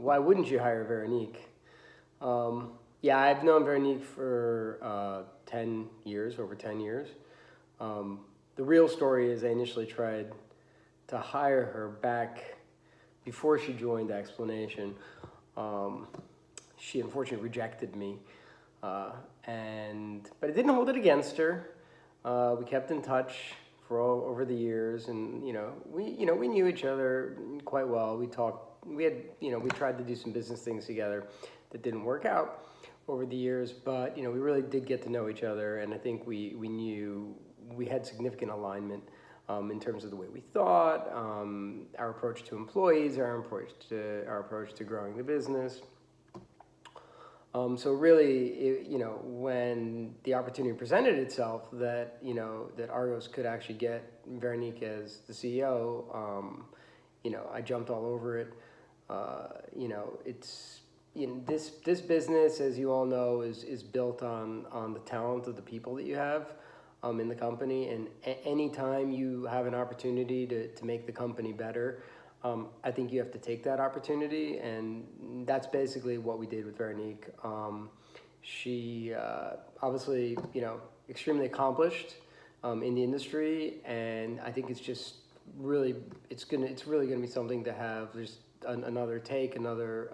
why wouldn't you hire Veronique? Yeah, I've known Veronique for 10 years, over 10 years. The real story is I initially tried to hire her back before she joined Explanation. She unfortunately rejected me, but I didn't hold it against her. We kept in touch for over the years, and we knew each other quite well. We talked. We had we tried to do some business things together that didn't work out over the years, but we really did get to know each other, and I think we knew we had significant alignment in terms of the way we thought, our approach to employees, our approach to growing the business. So really, when the opportunity presented itself that that Argos could actually get Véronique as the CEO, I jumped all over it. It's this business, as you all know, is built on the talent of the people that you have in the company, and anytime you have an opportunity to make the company better, I think you have to take that opportunity, and that's basically what we did with Veronique. She obviously, extremely accomplished in the industry, and I think it's just really, it's really gonna be something to have just another take, another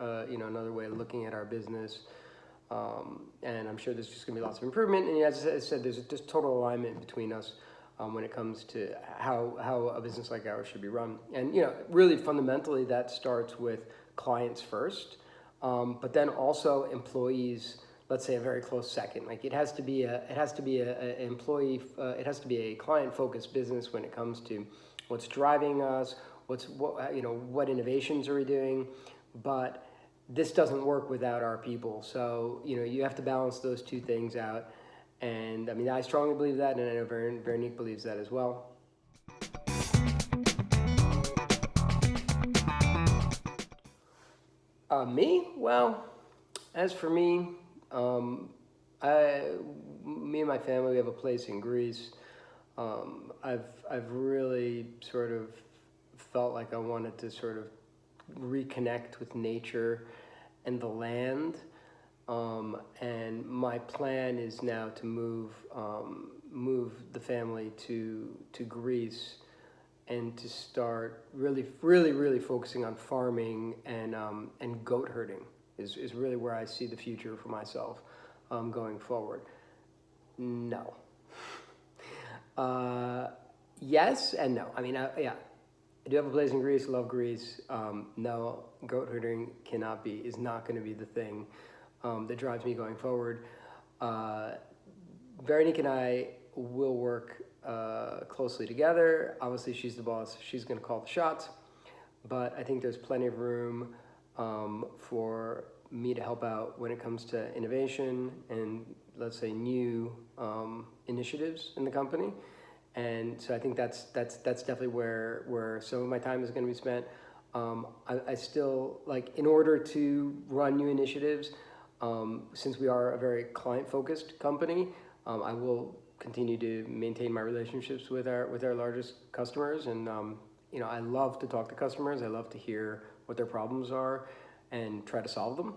way of looking at our business. And I'm sure there's just gonna be lots of improvement. And as I said, there's just total alignment between us when it comes to how a business like ours should be run. And really fundamentally, that starts with clients first, but then also employees. Let's say a very close second. Like it has to be a client-focused business when it comes to what's driving us, what innovations are we doing, but this doesn't work without our people. So you have to balance those two things out. And I mean, I strongly believe that, and I know Veronique believes that as well. Me? Well, as for me, me and my family, we have a place in Greece. I've really sort of felt like I wanted to sort of reconnect with nature and the land. And my plan is now to move the family to Greece and to start really focusing on farming and goat herding is really where I see the future for myself going forward. No. Yes and no. I mean, yeah, I do have a place in Greece. Love Greece. No, goat herding is not going to be the thing that drives me going forward. Veronique and I will work closely together. Obviously, she's the boss. She's going to call the shots. But I think there's plenty of room for me to help out when it comes to innovation and, let's say, new initiatives in the company. And so I think that's definitely where some of my time is going to be spent. I still, like, in order to run new initiatives, since we are a very client-focused company, I will continue to maintain my relationships with our largest customers. And I love to talk to customers. I love to hear what their problems are and try to solve them.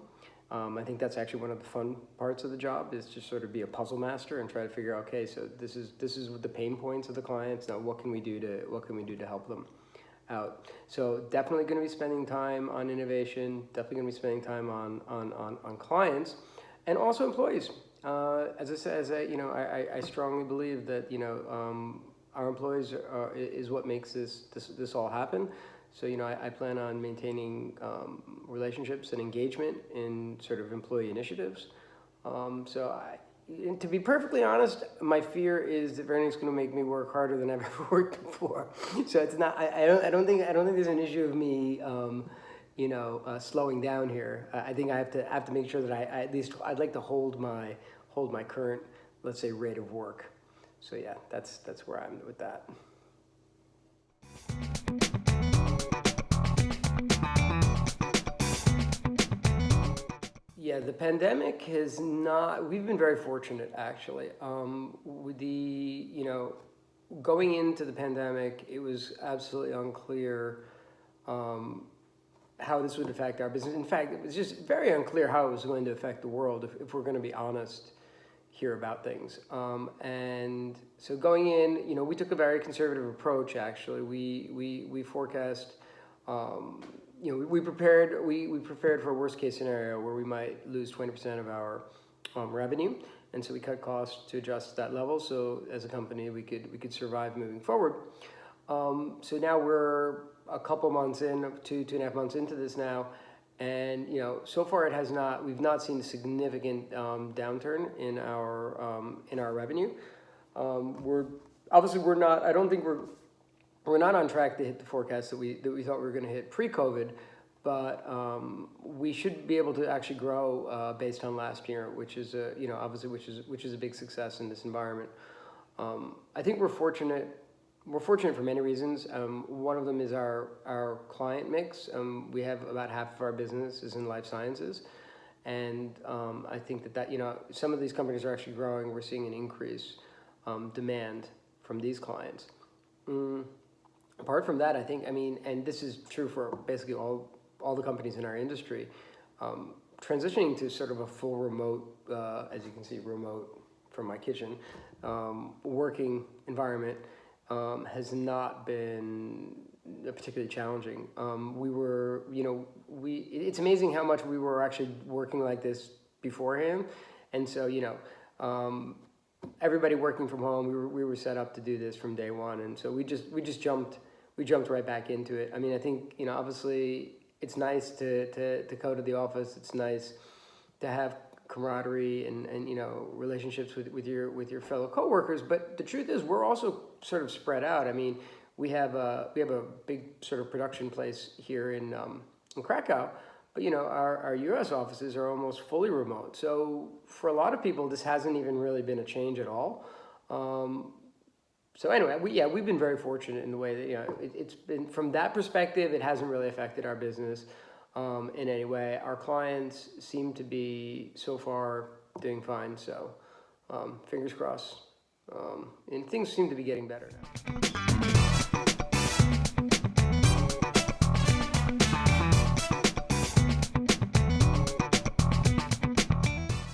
I think that's actually one of the fun parts of the job, is to sort of be a puzzle master and try to figure out, okay, so this is the pain points of the clients. Now, what can we do to help them out? So definitely going to be spending time on innovation. Definitely going to be spending time on clients, and also employees. As I said, I strongly believe that our employees is what makes this all happen. So I plan on maintaining relationships and engagement in sort of employee initiatives. To be perfectly honest, my fear is that Veronique's going to make me work harder than I've ever worked before. So it's not. I don't think there's an issue of me, slowing down here. I think I have to make sure that I'd like to hold my current, let's say, rate of work. So yeah, that's where I'm with that. Yeah, the pandemic has not. We've been very fortunate, actually. Going into the pandemic, it was absolutely unclear how this would affect our business. In fact, it was just very unclear how it was going to affect the world, if we're going to be honest here about things. And so going in, we took a very conservative approach. Actually, we forecast. We prepared for a worst case scenario where we might lose 20% of our revenue, and so we cut costs to adjust that level. So as a company, we could survive moving forward. So now we're a couple months in, 2.5 months into this now, and so far we've not seen a significant downturn in our revenue. We're not. I don't think we're not on track to hit the forecast that we thought we were going to hit pre-COVID, but we should be able to actually grow based on last year, which is obviously which is a big success in this environment. I think we're fortunate. We're fortunate for many reasons. One of them is our client mix. We have about half of our business is in life sciences, and I think that some of these companies are actually growing. We're seeing an increase demand from these clients. Apart from that, and this is true for basically all the companies in our industry, transitioning to sort of a full remote, as you can see, remote from my kitchen, working environment has not been particularly challenging. It's amazing how much we were actually working like this beforehand, and so everybody working from home, we were set up to do this from day one, and so we jumped right back into it. I think obviously it's nice to go to the office. It's nice to have camaraderie and relationships with your fellow coworkers. But the truth is, we're also sort of spread out. We have a big sort of production place here in Krakow, but our U.S. offices are almost fully remote. So for a lot of people, this hasn't even really been a change at all. So anyway, we've been very fortunate in the way that it's been, from that perspective, it hasn't really affected our business in any way. Our clients seem to be so far doing fine. So fingers crossed, and things seem to be getting better now.